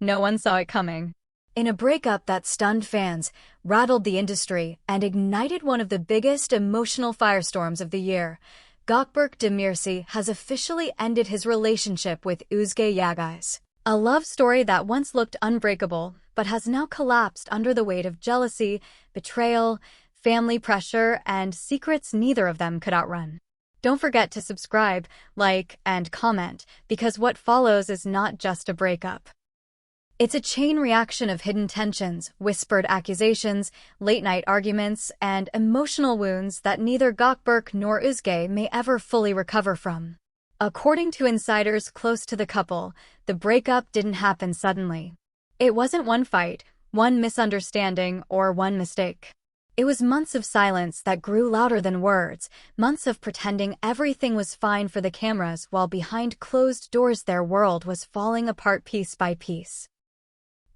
No one saw it coming. In a breakup that stunned fans, rattled the industry, and ignited one of the biggest emotional firestorms of the year, Gökberk Demirci has officially ended his relationship with Özge Yağız. A love story that once looked unbreakable, but has now collapsed under the weight of jealousy, betrayal, family pressure, and secrets neither of them could outrun. Don't forget to subscribe, like, and comment, because what follows is not just a breakup. It's a chain reaction of hidden tensions, whispered accusations, late-night arguments, and emotional wounds that neither Gökberk nor Özge may ever fully recover from. According to insiders close to the couple, the breakup didn't happen suddenly. It wasn't one fight, one misunderstanding, or one mistake. It was months of silence that grew louder than words, months of pretending everything was fine for the cameras while behind closed doors their world was falling apart piece by piece.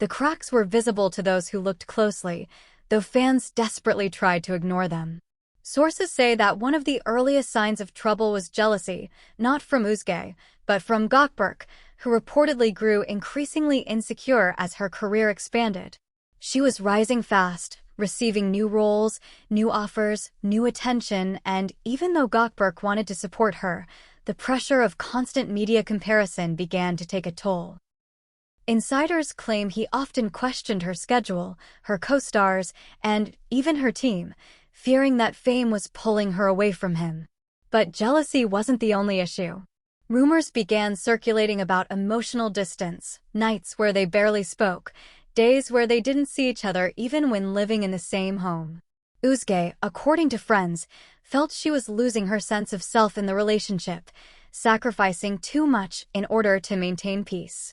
The cracks were visible to those who looked closely, though fans desperately tried to ignore them. Sources say that one of the earliest signs of trouble was jealousy, not from Özge, but from Gökberk, who reportedly grew increasingly insecure as her career expanded. She was rising fast, receiving new roles, new offers, new attention, and even though Gökberk wanted to support her, the pressure of constant media comparison began to take a toll. Insiders claim he often questioned her schedule, her co-stars, and even her team, fearing that fame was pulling her away from him. But jealousy wasn't the only issue. Rumors began circulating about emotional distance, nights where they barely spoke, days where they didn't see each other even when living in the same home. Özge, according to friends, felt she was losing her sense of self in the relationship, sacrificing too much in order to maintain peace.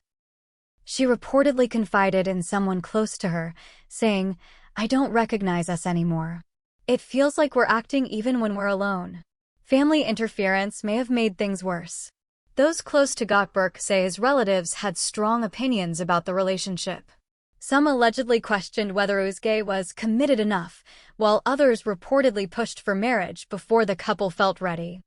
She reportedly confided in someone close to her, saying, "I don't recognize us anymore. It feels like we're acting even when we're alone." Family interference may have made things worse. Those close to Gökberk say his relatives had strong opinions about the relationship. Some allegedly questioned whether Özge was committed enough, while others reportedly pushed for marriage before the couple felt ready.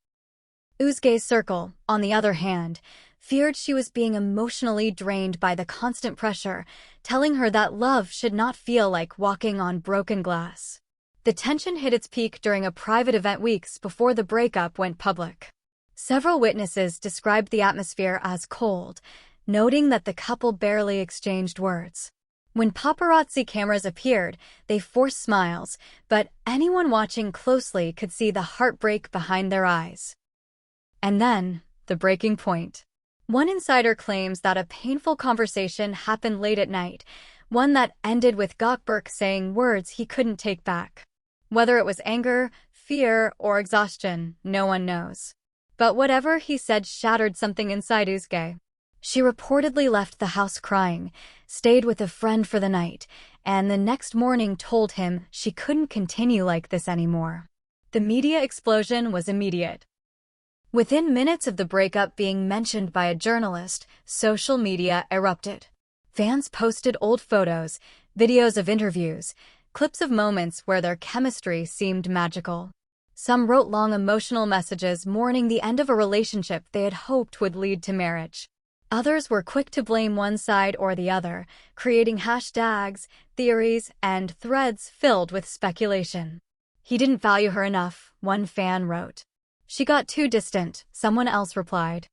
Özge's circle, on the other hand, feared she was being emotionally drained by the constant pressure, telling her that love should not feel like walking on broken glass. The tension hit its peak during a private event weeks before the breakup went public. Several witnesses described the atmosphere as cold, noting that the couple barely exchanged words. When paparazzi cameras appeared, they forced smiles, but anyone watching closely could see the heartbreak behind their eyes. And then, the breaking point. One insider claims that a painful conversation happened late at night, one that ended with Gökberk saying words he couldn't take back. Whether it was anger, fear, or exhaustion, no one knows. But whatever he said shattered something inside Özge. She reportedly left the house crying, stayed with a friend for the night, and the next morning told him she couldn't continue like this anymore. The media explosion was immediate. Within minutes of the breakup being mentioned by a journalist, social media erupted. Fans posted old photos, videos of interviews, clips of moments where their chemistry seemed magical. Some wrote long emotional messages mourning the end of a relationship they had hoped would lead to marriage. Others were quick to blame one side or the other, creating hashtags, theories, and threads filled with speculation. "He didn't value her enough," one fan wrote. "She got too distant," someone else replied.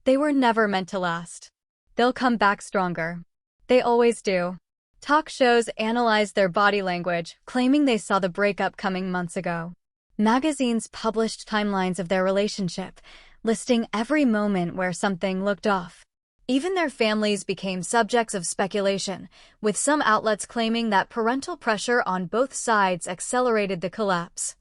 "They were never meant to last. They'll come back stronger. They always do." Talk shows analyzed their body language, claiming they saw the breakup coming months ago. Magazines published timelines of their relationship, listing every moment where something looked off. Even their families became subjects of speculation, with some outlets claiming that parental pressure on both sides accelerated the collapse.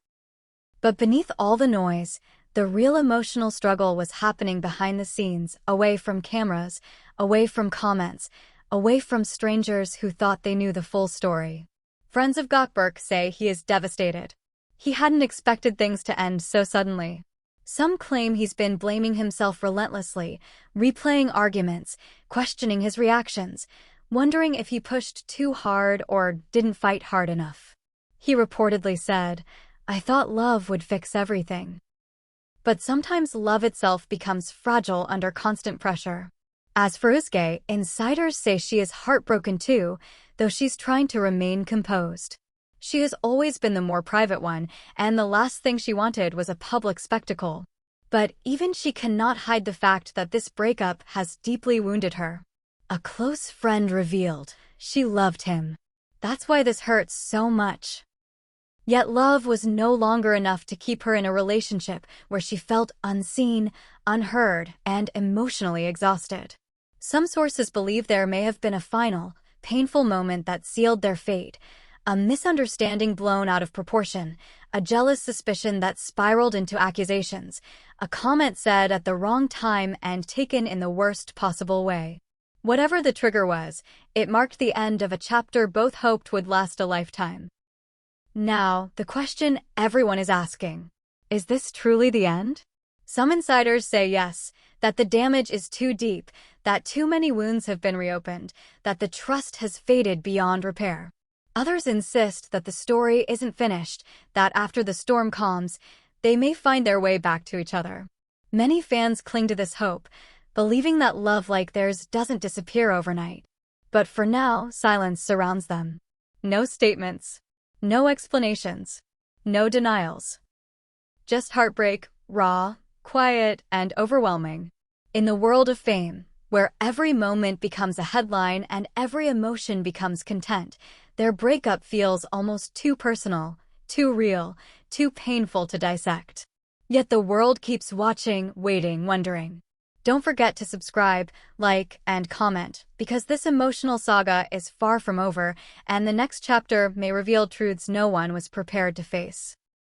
But beneath all the noise, the real emotional struggle was happening behind the scenes, away from cameras, away from comments, away from strangers who thought they knew the full story. Friends of Gökberk say he is devastated. He hadn't expected things to end so suddenly. Some claim he's been blaming himself relentlessly, replaying arguments, questioning his reactions, wondering if he pushed too hard or didn't fight hard enough. He reportedly said, "I thought love would fix everything." But sometimes love itself becomes fragile under constant pressure. As for Özge, insiders say she is heartbroken too, though she's trying to remain composed. She has always been the more private one, and the last thing she wanted was a public spectacle. But even she cannot hide the fact that this breakup has deeply wounded her. A close friend revealed she loved him. That's why this hurts so much. Yet love was no longer enough to keep her in a relationship where she felt unseen, unheard, and emotionally exhausted. Some sources believe there may have been a final, painful moment that sealed their fate, a misunderstanding blown out of proportion, a jealous suspicion that spiraled into accusations, a comment said at the wrong time and taken in the worst possible way. Whatever the trigger was, it marked the end of a chapter both hoped would last a lifetime. Now, the question everyone is asking, is this truly the end? Some insiders say yes, that the damage is too deep, that too many wounds have been reopened, that the trust has faded beyond repair. Others insist that the story isn't finished, that after the storm calms, they may find their way back to each other. Many fans cling to this hope, believing that love like theirs doesn't disappear overnight. But for now, silence surrounds them. No statements, no explanations, no denials. Just heartbreak, raw, quiet, and overwhelming. In the world of fame, where every moment becomes a headline and every emotion becomes content, their breakup feels almost too personal, too real, too painful to dissect. Yet the world keeps watching, waiting, wondering. Don't forget to subscribe, like, and comment, because this emotional saga is far from over, and the next chapter may reveal truths no one was prepared to face.